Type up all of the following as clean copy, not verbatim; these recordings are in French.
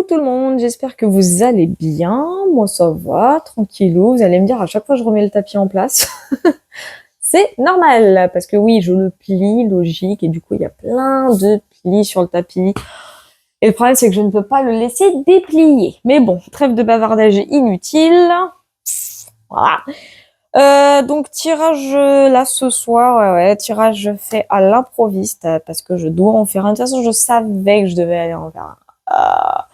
tout le monde, j'espère que vous allez bien. Moi ça va, tranquillou. Vous allez me dire à chaque fois que je remets le tapis en place. C'est normal, parce que oui, je le plie, logique, et du coup il y a plein de plis sur le tapis. Et le problème c'est que je ne peux pas le laisser déplier. Mais bon, trêve de bavardage inutile. Voilà. Donc tirage là ce soir, ouais, tirage fait à l'improviste parce que je dois en faire un. De toute façon, je savais que je devais aller en faire un.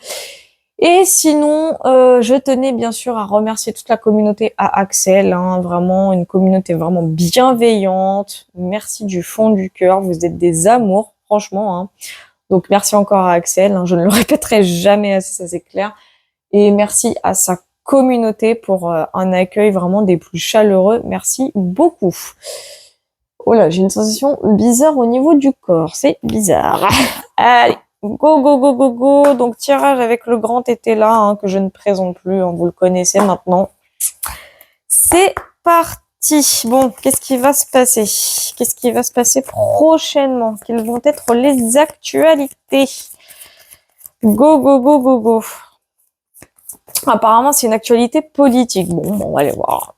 Et sinon, je tenais bien sûr à remercier toute la communauté à Axel, hein, vraiment une communauté vraiment bienveillante. Merci du fond du cœur, vous êtes des amours, franchement. Hein. Donc merci encore à Axel, hein, je ne le répéterai jamais assez, ça c'est clair. Et merci à sa communauté pour un accueil vraiment des plus chaleureux. Merci beaucoup. Oh là, j'ai une sensation bizarre au niveau du corps. C'est bizarre. Allez, go, go, go, go, go. Donc, tirage avec le grand tété-là, hein, que je ne présente plus. Hein, vous le connaissez maintenant. C'est parti. Bon, qu'est-ce qui va se passer? Qu'est-ce qui va se passer prochainement? Quelles vont être les actualités? Go, go, go, go, go. Apparemment, c'est une actualité politique. Bon, on va aller voir.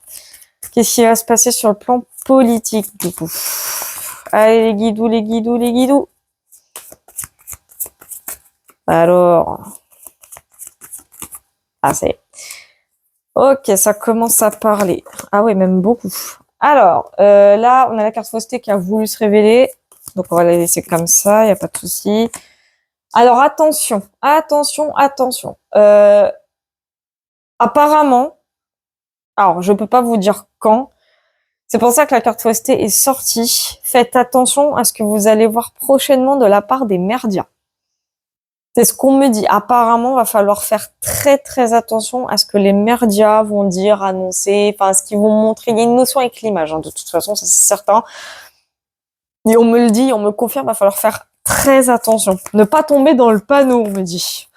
Qu'est-ce qui va se passer sur le plan politique, du coup? Allez, les guidous, les guidous, les guidous. Alors. Ah, c'est... Ok, ça commence à parler. Ah ouais, même beaucoup. Alors, là, on a la carte Fausté qui a voulu se révéler. Donc, on va la laisser comme ça, il n'y a pas de souci. Alors, attention, attention, attention. Apparemment, alors, je peux pas vous dire quand. C'est pour ça que la carte Fausté est sortie. Faites attention à ce que vous allez voir prochainement de la part des merdias. C'est ce qu'on me dit. Apparemment, va falloir faire très très attention à ce que les merdias vont dire, annoncer, enfin, ce qu'ils vont montrer. Il y a une notion avec l'image, hein, de toute façon, ça c'est certain. Et on me le dit, on me le confirme, va falloir faire très attention. Ne pas tomber dans le panneau, on me dit.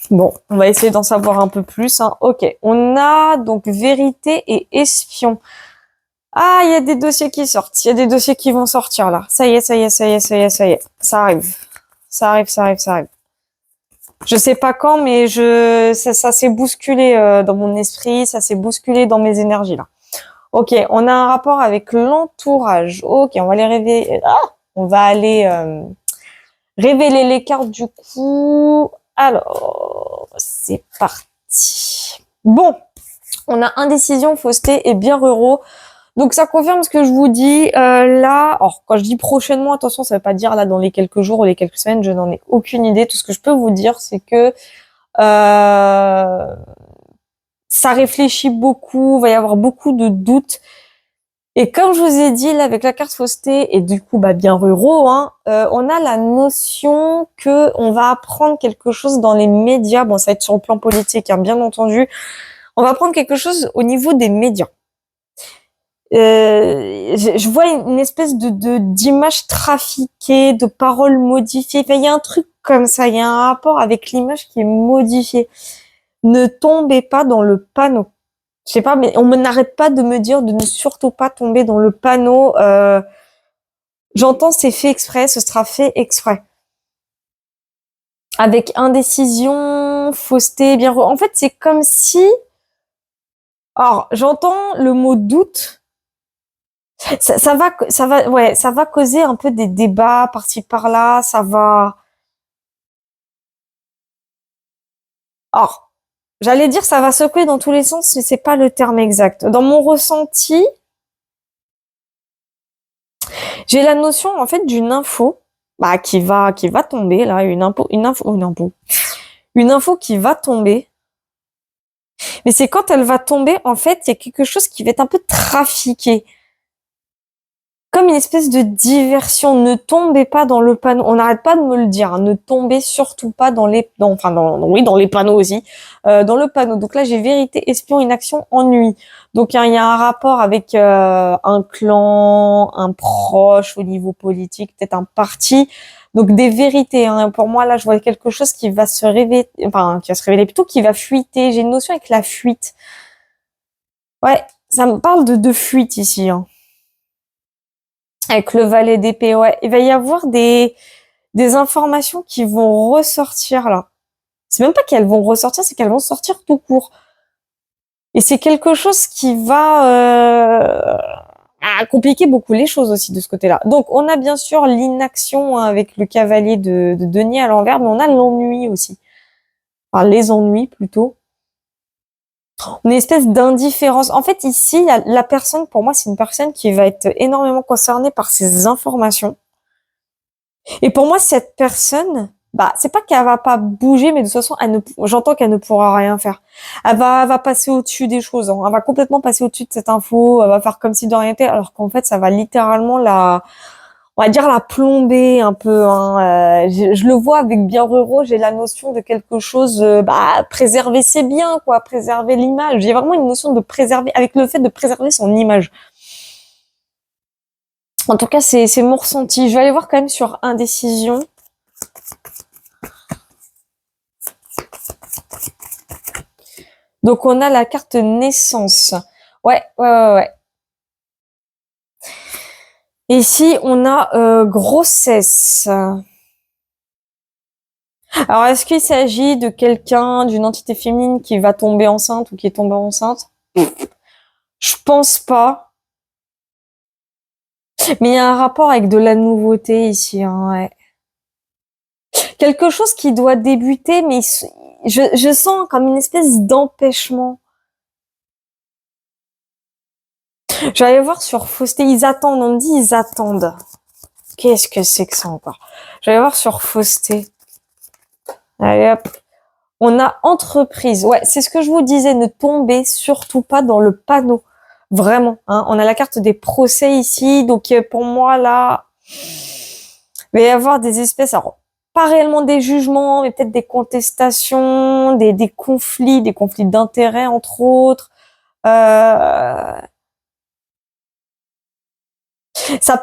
Bon, on va essayer d'en savoir un peu plus. Hein. Ok, on a donc vérité et espion. Ah, il y a des dossiers qui sortent. Il y a des dossiers qui vont sortir là. Ça y est, ça y est, ça y est, ça y est, ça y est. Ça arrive. Ça arrive, ça arrive, ça arrive. Je sais pas quand, mais ça s'est bousculé dans mon esprit, ça s'est bousculé dans mes énergies là. Ok, on a un rapport avec l'entourage. Ok, on va les révéler. Ah, on va aller révéler les cartes du coup. Alors, c'est parti. Bon, on a indécision, fausseté et bien ruraux. Donc ça confirme ce que je vous dis. Là, alors quand je dis prochainement, attention, ça veut pas dire là dans les quelques jours ou les quelques semaines, je n'en ai aucune idée. Tout ce que je peux vous dire, c'est que ça réfléchit beaucoup, il va y avoir beaucoup de doutes. Et comme je vous ai dit, là, avec la carte fausseté et du coup, bah, bien ruraux, hein, on a la notion que on va apprendre quelque chose dans les médias. Bon, ça va être sur le plan politique, hein, bien entendu. On va apprendre quelque chose au niveau des médias. Je vois une espèce d'image trafiquée, de paroles modifiées. Enfin, il y a un truc comme ça. Il y a un rapport avec l'image qui est modifiée. Ne tombez pas dans le panneau. Je sais pas, mais on n'arrête pas de me dire de ne surtout pas tomber dans le panneau. J'entends c'est fait exprès, ce sera fait exprès. Avec indécision, fausseté, bien... En fait, c'est comme si... Alors, j'entends le mot doute. Ça va causer un peu des débats par-ci par-là. Ça va... Alors, j'allais dire ça va secouer dans tous les sens, mais c'est pas le terme exact. Dans mon ressenti, j'ai la notion en fait d'une info bah, qui va tomber là, une info qui va tomber. Mais c'est quand elle va tomber, en fait, il y a quelque chose qui va être un peu trafiqué. Comme une espèce de diversion. Ne tombez pas dans le panneau. On n'arrête pas de me le dire. Hein. Ne tombez surtout pas dans les, dans les panneaux aussi. Dans le panneau. Donc là, j'ai vérité, espion, inaction, ennui. Donc il y a un rapport avec un clan, un proche au niveau politique, peut-être un parti. Donc des vérités. Hein. Pour moi, là, je vois quelque chose qui va se révéler, enfin, qui va se révéler plutôt, qui va fuiter. J'ai une notion avec la fuite. Ouais, ça me parle de fuite ici. Hein. Avec le valet d'épée, ouais. Il va y avoir des des informations qui vont ressortir là. C'est même pas qu'elles vont ressortir, c'est qu'elles vont sortir tout court. Et c'est quelque chose qui va compliquer beaucoup les choses aussi de ce côté-là. Donc, on a bien sûr l'inaction avec le cavalier de denier à l'envers, mais on a l'ennui aussi. Enfin, les ennuis plutôt. Une espèce d'indifférence. En fait, ici, la personne, pour moi, c'est une personne qui va être énormément concernée par ces informations. Et pour moi, cette personne, bah, c'est pas qu'elle va pas bouger, mais de toute façon, j'entends qu'elle ne pourra rien faire. Elle va passer au-dessus des choses, hein. Elle va complètement passer au-dessus de cette info. Elle va faire comme si de rien n'était, alors qu'en fait, ça va littéralement on va dire la plomber un peu, hein. Je le vois avec bien ruraux, j'ai la notion de quelque chose, bah, préserver ses biens, quoi, préserver l'image. J'ai vraiment une notion de préserver, avec le fait de préserver son image. En tout cas, c'est mon ressenti. Je vais aller voir quand même sur indécision. Donc, on a la carte naissance. Ouais. Et ici, on a grossesse. Alors, est-ce qu'il s'agit de quelqu'un, d'une entité féminine qui va tomber enceinte ou qui est tombée enceinte? Je pense pas. Mais il y a un rapport avec de la nouveauté ici, hein, ouais. Quelque chose qui doit débuter, mais je sens comme une espèce d'empêchement. Je vais aller voir sur Fausté. Ils attendent, on me dit ils attendent. Qu'est-ce que c'est que ça encore? Je vais aller voir sur Fausté. Allez hop. On a entreprise. Ouais, c'est ce que je vous disais, ne tombez surtout pas dans le panneau. Vraiment, hein. On a la carte des procès ici, donc pour moi là, il va y avoir des espèces, alors pas réellement des jugements, mais peut-être des contestations, des conflits d'intérêts entre autres. Ça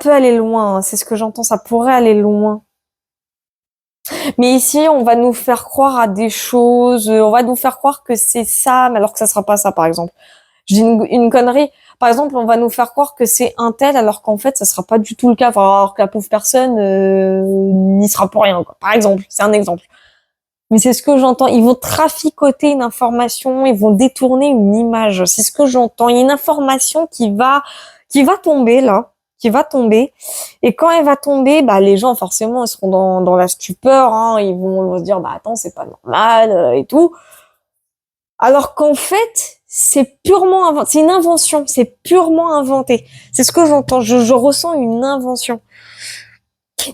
peut aller loin, hein, c'est ce que j'entends, ça pourrait aller loin. Mais ici, on va nous faire croire à des choses, on va nous faire croire que c'est ça, mais alors que ça sera pas ça, par exemple. Je dis une connerie. Par exemple, on va nous faire croire que c'est un tel, alors qu'en fait, ça sera pas du tout le cas. Enfin, alors que la pauvre personne n'y sera pour rien, quoi. Par exemple, c'est un exemple. Mais c'est ce que j'entends. Ils vont traficoter une information, ils vont détourner une image. C'est ce que j'entends. Il y a une information qui va tomber là, qui va tomber. Et quand elle va tomber, bah les gens forcément ils seront dans la stupeur. Hein. Ils vont se dire bah attends c'est pas normal et tout. Alors qu'en fait c'est purement inventé. C'est une invention. C'est purement inventé. C'est ce que j'entends. Je ressens une invention.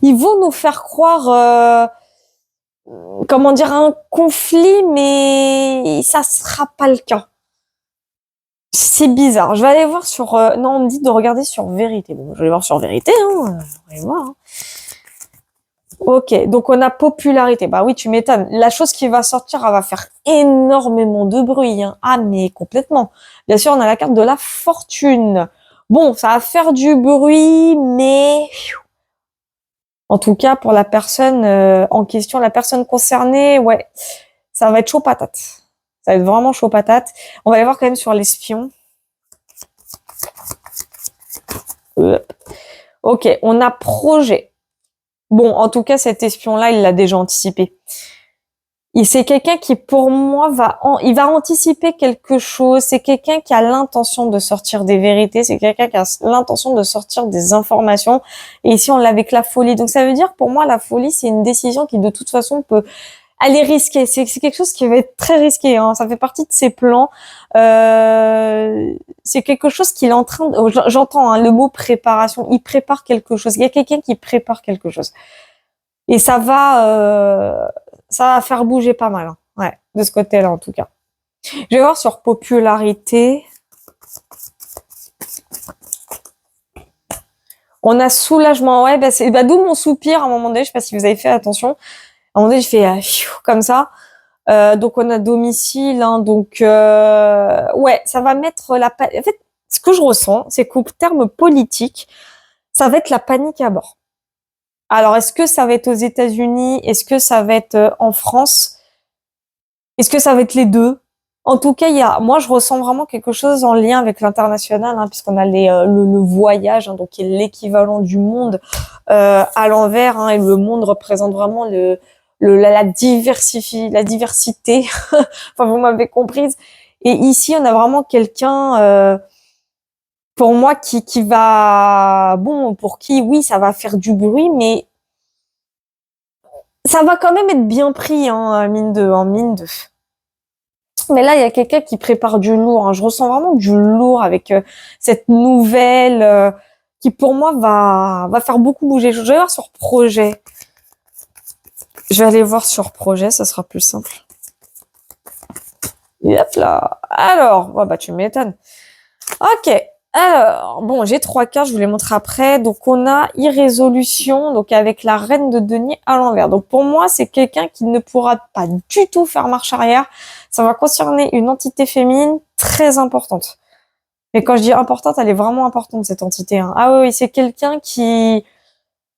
Ils vont nous faire croire. Comment dire, un conflit, mais ça sera pas le cas. C'est bizarre. Je vais aller voir sur... non, on me dit de regarder sur Vérité. Bon, je vais aller voir sur Vérité, hein. On va aller voir. Hein. Ok, donc on a popularité. Bah oui, tu m'étonnes. La chose qui va sortir, elle va faire énormément de bruit. Hein. Ah, mais complètement. Bien sûr, on a la carte de la fortune. Bon, ça va faire du bruit, mais... En tout cas, pour la personne en question, la personne concernée, ouais, ça va être chaud patate. Ça va être vraiment chaud patate. On va aller voir quand même sur l'espion. Ok, on a projet. Bon, en tout cas, cet espion-là, il l'a déjà anticipé. C'est quelqu'un qui, pour moi, il va anticiper quelque chose. C'est quelqu'un qui a l'intention de sortir des vérités. C'est quelqu'un qui a l'intention de sortir des informations. Et ici, on l'a avec la folie. Donc, ça veut dire, pour moi, la folie, c'est une décision qui, de toute façon, peut aller risquer. C'est quelque chose qui va être très risqué. Hein. Ça fait partie de ses plans. C'est quelque chose qu'il est en train de... J'entends hein, le mot préparation. Il prépare quelque chose. Il y a quelqu'un qui prépare quelque chose. Et ça va faire bouger pas mal. Hein. Ouais, de ce côté-là, en tout cas. Je vais voir sur popularité. On a soulagement. Ouais, c'est d'où mon soupir à un moment donné. Je sais pas si vous avez fait attention. À un moment donné, je fais comme ça. Donc, on a domicile. Hein, donc, ouais, ça va mettre la... En fait, ce que je ressens, c'est qu'au terme politique, ça va être la panique à bord. Alors, est-ce que ça va être aux États-Unis? Est-ce que ça va être en France? Est-ce que ça va être les deux? En tout cas, moi, je ressens vraiment quelque chose en lien avec l'international, hein, puisqu'on a le voyage, hein, donc qui est l'équivalent du monde à l'envers, hein, et le monde représente vraiment la diversité. Enfin, vous m'avez comprise. Et ici, on a vraiment quelqu'un, pour moi, qui va, bon, pour qui, oui, ça va faire du bruit, mais ça va quand même être bien pris, hein, mine de. Mais là, il y a quelqu'un qui prépare du lourd, hein. Je ressens vraiment du lourd avec cette nouvelle qui, pour moi, va faire beaucoup bouger. Je vais voir sur projet. Je vais aller voir sur projet, ça sera plus simple. Et hop là. Alors, oh, bah tu m'étonnes. Ok. Alors, bon, j'ai 3 cartes, je vous les montre après. Donc, on a irrésolution, donc avec la reine de denier à l'envers. Donc, pour moi, c'est quelqu'un qui ne pourra pas du tout faire marche arrière. Ça va concerner une entité féminine très importante. Mais quand je dis importante, elle est vraiment importante, cette entité, hein. Ah oui, c'est quelqu'un qui,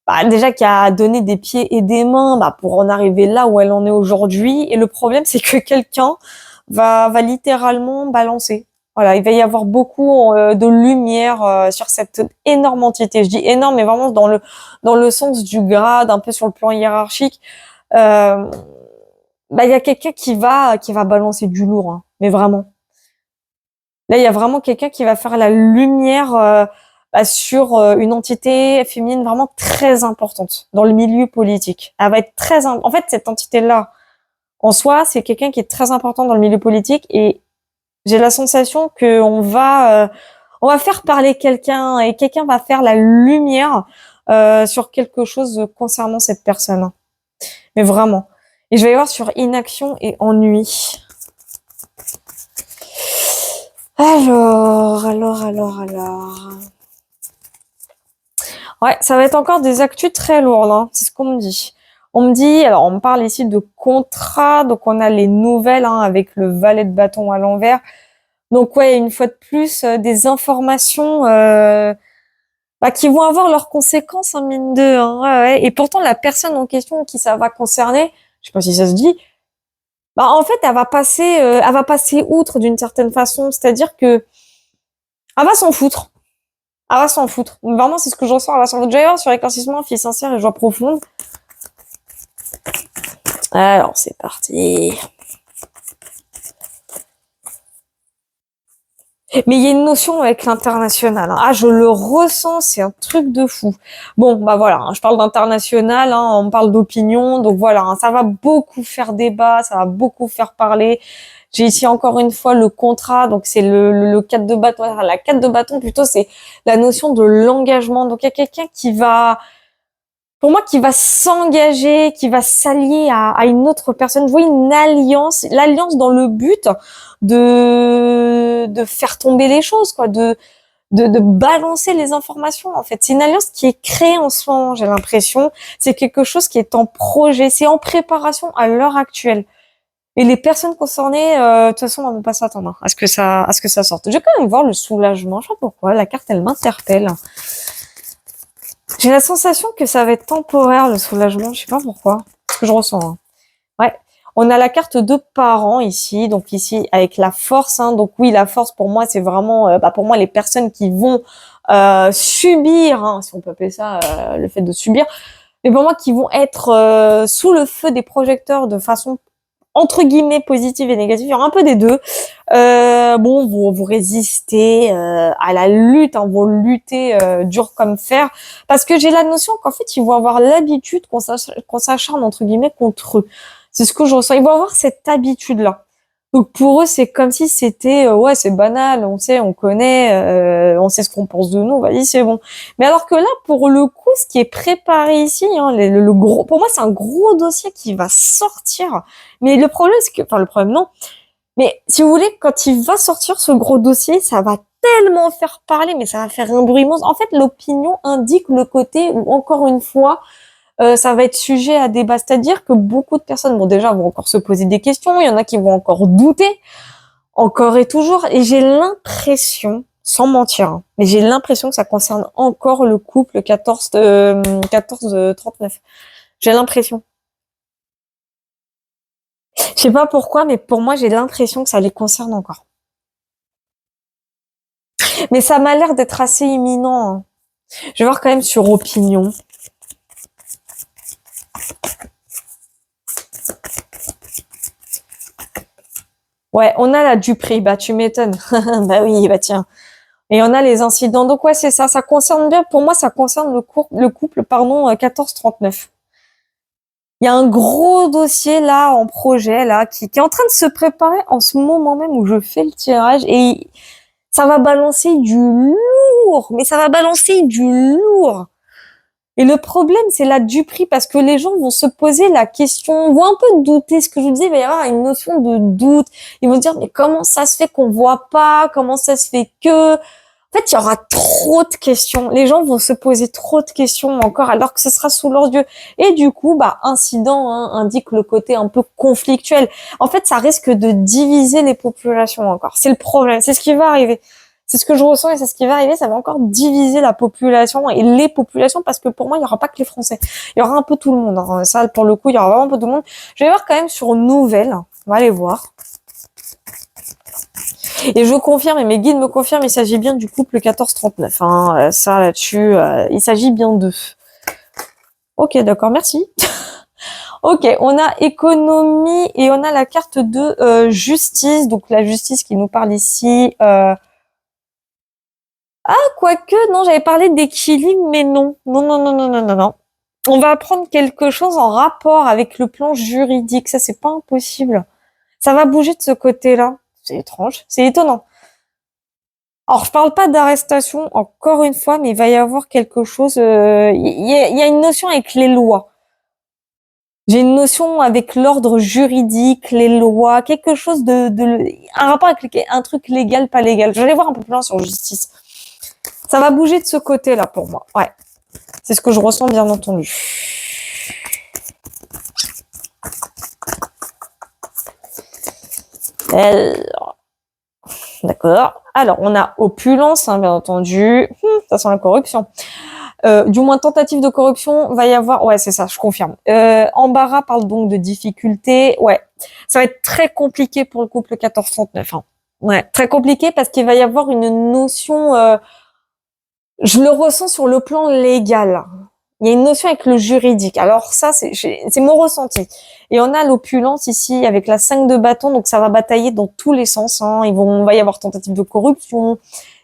bah, déjà, qui a donné des pieds et des mains, bah, pour en arriver là où elle en est aujourd'hui. Et le problème, c'est que quelqu'un va littéralement balancer. Voilà, il va y avoir beaucoup de lumière sur cette énorme entité. Je dis énorme, mais vraiment dans le sens du grade, un peu sur le plan hiérarchique. Euh, Bah, il y a quelqu'un qui va balancer du lourd, hein, mais vraiment. Là, il y a vraiment quelqu'un qui va faire la lumière bah, sur une entité féminine vraiment très importante dans le milieu politique. Elle va être en fait, cette entité-là, en soi, c'est quelqu'un qui est très important dans le milieu politique et j'ai la sensation que on va faire parler quelqu'un et quelqu'un va faire la lumière sur quelque chose concernant cette personne. Mais vraiment. Et je vais voir sur inaction et ennui. Alors. Ouais, ça va être encore des actus très lourdes, hein, c'est ce qu'on me dit. On me dit, alors on me parle ici de contrat, donc on a les nouvelles hein, avec le valet de bâton à l'envers. Donc ouais, une fois de plus, des informations bah, qui vont avoir leurs conséquences, hein, mine de, hein, ouais, ouais. Et pourtant, la personne en question qui ça va concerner, je sais pas si ça se dit, bah en fait, elle va passer outre d'une certaine façon, c'est-à-dire que elle va s'en foutre. Elle va s'en foutre. Vraiment, c'est ce que je ressens. Elle va s'en foutre. D'ailleurs, sur éclaircissement, fille sincère et joie profonde. Alors, c'est parti. Mais il y a une notion avec l'international, hein. Ah, je le ressens, c'est un truc de fou. Bon, bah voilà, hein, je parle d'international, hein, on parle d'opinion, donc voilà, hein, ça va beaucoup faire débat, ça va beaucoup faire parler. J'ai ici encore une fois le contrat, donc c'est le 4 de bâton, la 4 de bâton plutôt, c'est la notion de l'engagement. Donc il y a quelqu'un qui va, pour moi, qui va s'engager, qui va s'allier à une autre personne. Je vois une alliance, l'alliance dans le but de faire tomber les choses, quoi, de balancer les informations, en fait. C'est une alliance qui est créée en ce moment, j'ai l'impression. C'est quelque chose qui est en projet, c'est en préparation à l'heure actuelle. Et les personnes concernées, de toute façon, ne vont pas s'attendre hein, à ce que ça sorte. Je vais quand même voir le soulagement. Je sais pas pourquoi. La carte, elle m'interpelle. J'ai la sensation que ça va être temporaire, le soulagement. Je sais pas pourquoi. Ce que je ressens. Hein. Ouais. On a la carte de parents ici. Donc ici, avec la force. Hein. Donc oui, la force, pour moi, c'est vraiment, bah, pour moi, les personnes qui vont subir, hein, si on peut appeler ça le fait de subir, mais pour moi, qui vont être sous le feu des projecteurs de façon entre guillemets positive et négative, il y aura un peu des deux. Bon, vous résistez à la lutte, hein, vous luttez dur comme fer, parce que j'ai la notion qu'en fait, ils vont avoir l'habitude qu'on s'acharne entre guillemets contre eux. C'est ce que je ressens. Ils vont avoir cette habitude-là. Donc pour eux, c'est comme si c'était ouais, c'est banal, on sait, on connaît, on sait ce qu'on pense de nous, vas-y, c'est bon. Mais alors que là, pour le coup, ce qui est préparé ici, hein, le gros, pour moi, c'est un gros dossier qui va sortir. Mais le problème, c'est que, enfin le problème non, mais si vous voulez, quand il va sortir ce gros dossier, ça va tellement faire parler, mais ça va faire un bruit monstre. En fait, l'opinion indique le côté où, encore une fois, ça va être sujet à débat. C'est-à-dire que beaucoup de personnes, bon déjà, vont encore se poser des questions, il y en a qui vont encore douter, encore et toujours, et j'ai l'impression, sans mentir, hein, mais j'ai l'impression que ça concerne encore le couple 14-39. J'ai l'impression. Je sais pas pourquoi, mais pour moi, j'ai l'impression que ça les concerne encore. Mais ça m'a l'air d'être assez imminent, hein. Je vais voir quand même sur Opinion. Ouais, on a la Dupri, bah tu m'étonnes. Bah oui, bah tiens. Et on a les incidents. Donc ouais, c'est ça. Ça concerne bien, pour moi, ça concerne le couple, pardon, 1439. Il y a un gros dossier là en projet là qui est en train de se préparer en ce moment même où je fais le tirage et ça va balancer du lourd, mais ça va balancer du lourd. Et le problème, c'est la Dupri parce que les gens vont se poser la question, vont un peu douter. Ce que je vous dis, il va y avoir une notion de doute. Ils vont se dire, mais comment ça se fait qu'on voit pas? Comment ça se fait que? En fait, il y aura trop de questions. Les gens vont se poser trop de questions encore alors que ce sera sous leurs yeux. Et du coup, bah, incident indique le côté un peu conflictuel. En fait, ça risque de diviser les populations encore. C'est le problème. C'est ce qui va arriver. C'est ce que je ressens et c'est ce qui va arriver. Ça va encore diviser la population et les populations parce que pour moi, il n'y aura pas que les Français. Il y aura un peu tout le monde, hein. Ça, pour le coup, il y aura vraiment un peu tout le monde. Je vais voir quand même sur Nouvelles. On va aller voir. Et je confirme, et mes guides me confirment, il s'agit bien du couple 1439. Hein. Ça, là-dessus, il s'agit bien d'eux. Ok, d'accord, merci. Ok, on a économie et on a la carte de justice. Donc la justice qui nous parle ici. Ah, quoique, non, j'avais parlé d'équilibre, mais non. Non, non, non, non, non, non, non. On va apprendre quelque chose en rapport avec le plan juridique. Ça, c'est pas impossible. Ça va bouger de ce côté-là. C'est étrange. C'est étonnant. Alors, je parle pas d'arrestation, encore une fois, mais il va y avoir quelque chose. Il y a une notion avec les lois. J'ai une notion avec l'ordre juridique, les lois, quelque chose un rapport avec un truc légal, pas légal. Je vais aller voir un peu plus loin sur justice. Ça va bouger de ce côté-là pour moi. Ouais, c'est ce que je ressens, bien entendu. D'accord. Alors, on a opulence, hein, bien entendu. Ça sent la corruption. Du moins, tentative de corruption, va y avoir... Ouais, c'est ça, je confirme. Embarras parle donc de difficultés. Ouais, ça va être très compliqué pour le couple 1439. Hein. Ouais, très compliqué parce qu'il va y avoir une notion... je le ressens sur le plan légal. Il y a une notion avec le juridique. Alors ça, c'est mon ressenti. Et on a l'opulence ici avec la 5 de bâton, donc ça va batailler dans tous les sens. Hein. Il va y avoir tentative de corruption.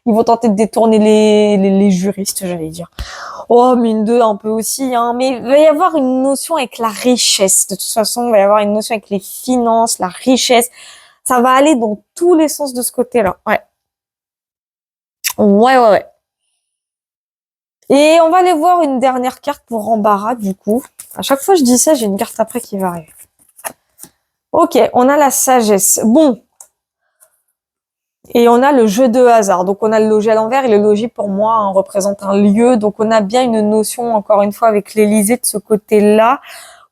Ils vont tenter de détourner les juristes, j'allais dire. Oh, mine de un peu aussi. Hein. Mais il va y avoir une notion avec la richesse. De toute façon, il va y avoir une notion avec les finances, la richesse. Ça va aller dans tous les sens de ce côté-là. Ouais. Ouais, ouais, ouais. Et on va aller voir une dernière carte pour embarras, du coup. À chaque fois que je dis ça, j'ai une carte après qui va arriver. Ok, on a la sagesse. Bon. Et on a le jeu de hasard. Donc, on a le logis à l'envers et le logis, pour moi, hein, représente un lieu. Donc, on a bien une notion, encore une fois, avec l'Élysée de ce côté-là.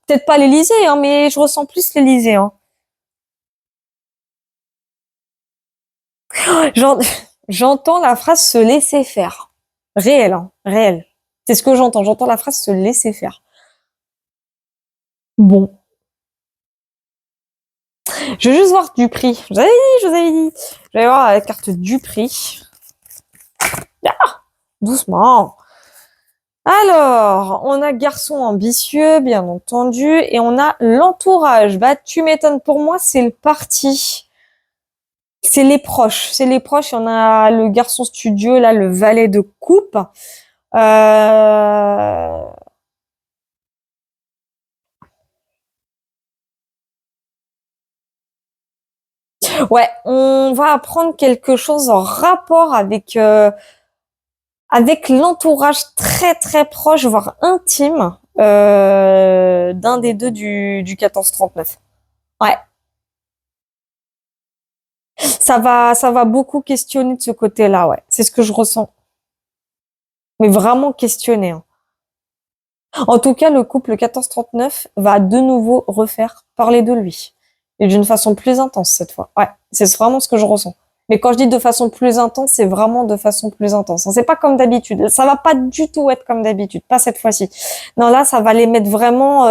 Peut-être pas l'Élysée, hein, mais je ressens plus l'Élysée. Hein. J'entends la phrase se laisser faire. Réel, hein, réel. C'est ce que j'entends. J'entends la phrase se laisser faire. Bon. Je vais juste voir du prix. Je vous avais dit. Je vais voir la carte du prix. Ah, doucement. Alors, on a garçon ambitieux, bien entendu, et on a l'entourage. Bah, tu m'étonnes. Pour moi, c'est le parti. C'est les proches. C'est les proches. On a le garçon studieux, là, le valet de coupe. Euh... Ouais, on va apprendre quelque chose en rapport avec l'entourage très très proche, voire intime d'un des deux du 1439. Ouais, ça va beaucoup questionner de ce côté-là, ouais. C'est ce que je ressens. Mais vraiment questionner. Hein. En tout cas, le couple 1439 va de nouveau refaire parler de lui. Et d'une façon plus intense cette fois. Ouais, c'est vraiment ce que je ressens. Mais quand je dis de façon plus intense, c'est vraiment de façon plus intense. C'est pas comme d'habitude. Ça va pas du tout être comme d'habitude. Pas cette fois-ci. Non, là, ça va les mettre vraiment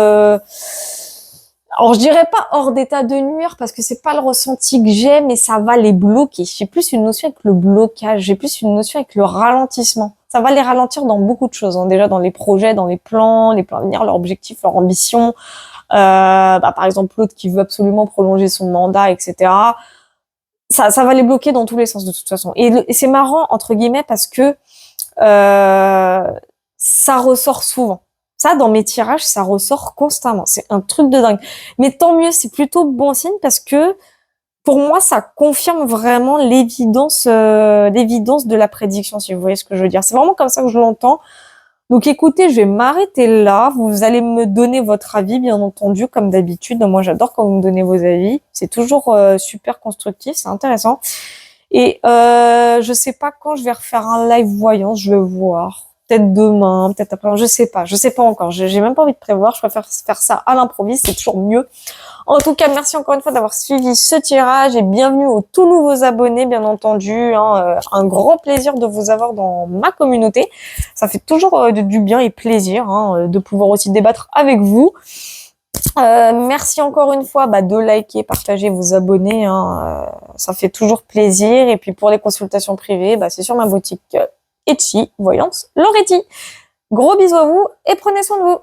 Alors, je dirais pas hors d'état de nuire parce que c'est pas le ressenti que j'ai, mais ça va les bloquer. J'ai plus une notion avec le blocage, j'ai plus une notion avec le ralentissement. Ça va les ralentir dans beaucoup de choses, hein. Déjà dans les projets, dans les plans à venir, leurs objectifs, leurs ambitions. Par exemple, l'autre qui veut absolument prolonger son mandat, etc. Ça va les bloquer dans tous les sens de toute façon. Et c'est marrant, entre guillemets, parce que ça ressort souvent. Ça, dans mes tirages, ça ressort constamment. C'est un truc de dingue. Mais tant mieux, c'est plutôt bon signe parce que pour moi, ça confirme vraiment l'évidence de la prédiction, si vous voyez ce que je veux dire. C'est vraiment comme ça que je l'entends. Donc écoutez, je vais m'arrêter là. Vous allez me donner votre avis, bien entendu, comme d'habitude. Moi, j'adore quand vous me donnez vos avis. C'est toujours super constructif, c'est intéressant. Et je sais pas quand je vais refaire un live voyance, je vais voir. Peut-être demain, peut-être après, je sais pas encore. J'ai même pas envie de prévoir. Je préfère faire ça à l'improviste, c'est toujours mieux. En tout cas, merci encore une fois d'avoir suivi ce tirage et bienvenue aux tout nouveaux abonnés, bien entendu. Un grand plaisir de vous avoir dans ma communauté. Ça fait toujours du bien et plaisir de pouvoir aussi débattre avec vous. Merci encore une fois de liker, partager, vous abonner. Ça fait toujours plaisir. Et puis pour les consultations privées, c'est sur ma boutique Etsy, Voyance Loretti. Gros bisous à vous et prenez soin de vous.